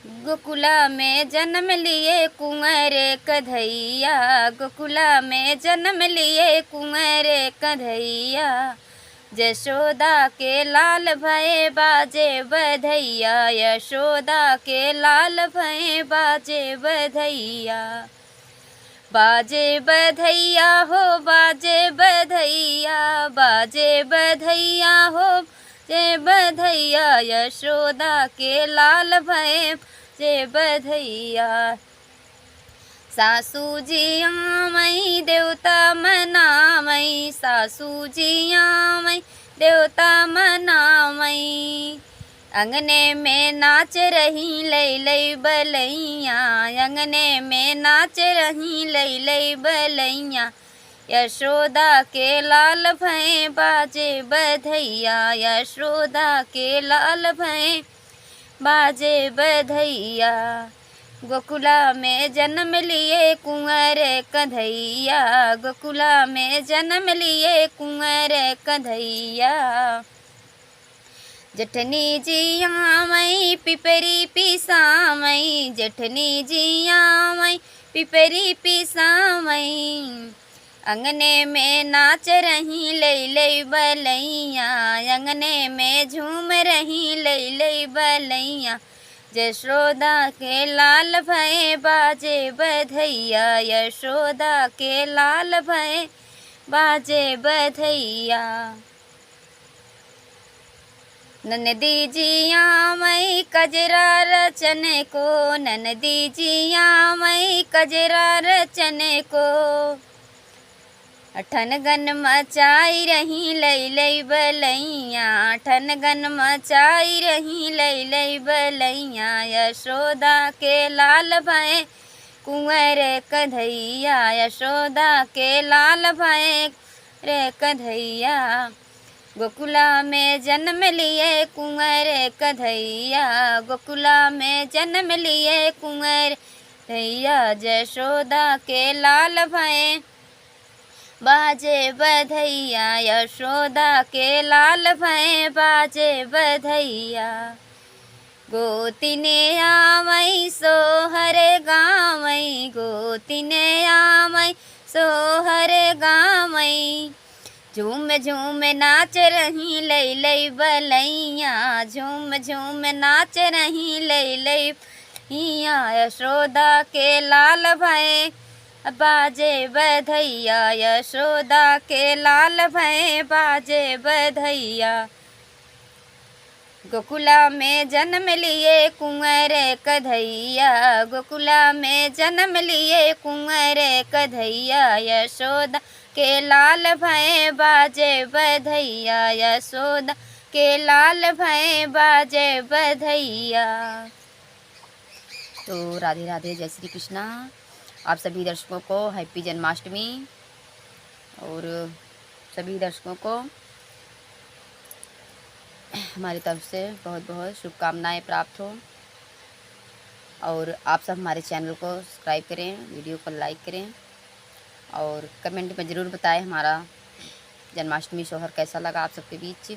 गोकुला में जन्म लिए कुंवर कन्हैया, गोकुला में जन्म लिए कुंवर कन्हैया। यशोदा के लाल भये बाजे बधैया, यशोदा के लाल भये बाजे बधैया। बाजे बधैया हो बाजे बधैया, बाजे बधैया हो जे बधैया। यशोदा के लाल भये जे बधैया। सासू जी आमई देवता मनामई, सासू जी आमई देवता मनामई। अंगने में नाच रही लई लई बलैया, अंगने में नाच रही लई लई बलैया। यशोदा के लाल भये बाजे बधैया, यशोदा के लाल भये बाजे बधैया। गोकुला में जन्म लिए कुंवर कन्हैया, गोकुला में जन्म लिए कुंवर कन्हैया। जठनी जी आमई पिपरी पिसामई, जठनी जी आमई पिपरी पिसामई। अंगने में नाच रही लई लई बलैया, अंगने में झूम रही लई लई बलैया। यशोदा के लाल भये बाजे बधैया, यशोदा के लाल भये बाजे बधैया। ननदी जी आमई कजरा रचने को, ननदी जी आमई कजरा रचने को। ठनगन मचाई रही लई लई बलैया, ठनगन मचाई रही लई लई बलैया। यशोदा के लाल भये कुंवर कन्हैया, यशोदा के लाल भये रे कन्हैया। गोकुला में जन्म लिए कुंवर कन्हैया, गोकुला में जन्म लिए कुंवर कन्हैया। यशोदा के लाल भये बाजे बधैया, यशोदा के लाल भये बाजे बधैया। गोतिने आमई सोहर गामई, गोतिने आमई सोहर गामई। झूम झूम नाच रही लई लई बलैया, झूम झूम नाच रही लई लई बलैया। यशोदा के लाल भये बाजे बधैया, यशोदा के लाल भये बाजे बधैया। गोकुला में जन्म लिए कुंवर कन्हैया, गोकुला में जन्म लिए कुंवर कन्हैया। यशोदा के लाल भये बाजे बधैया, यशोदा के लाल भये बाजे बधैया। तो राधे राधे, जय श्री कृष्णा। आप सभी दर्शकों को हैप्पी जन्माष्टमी, और सभी दर्शकों को हमारी तरफ से बहुत बहुत शुभकामनाएं प्राप्त हो। और आप सब हमारे चैनल को सब्सक्राइब करें, वीडियो को लाइक करें, और कमेंट में ज़रूर बताएं हमारा जन्माष्टमी सोहर कैसा लगा आप सबके बीच।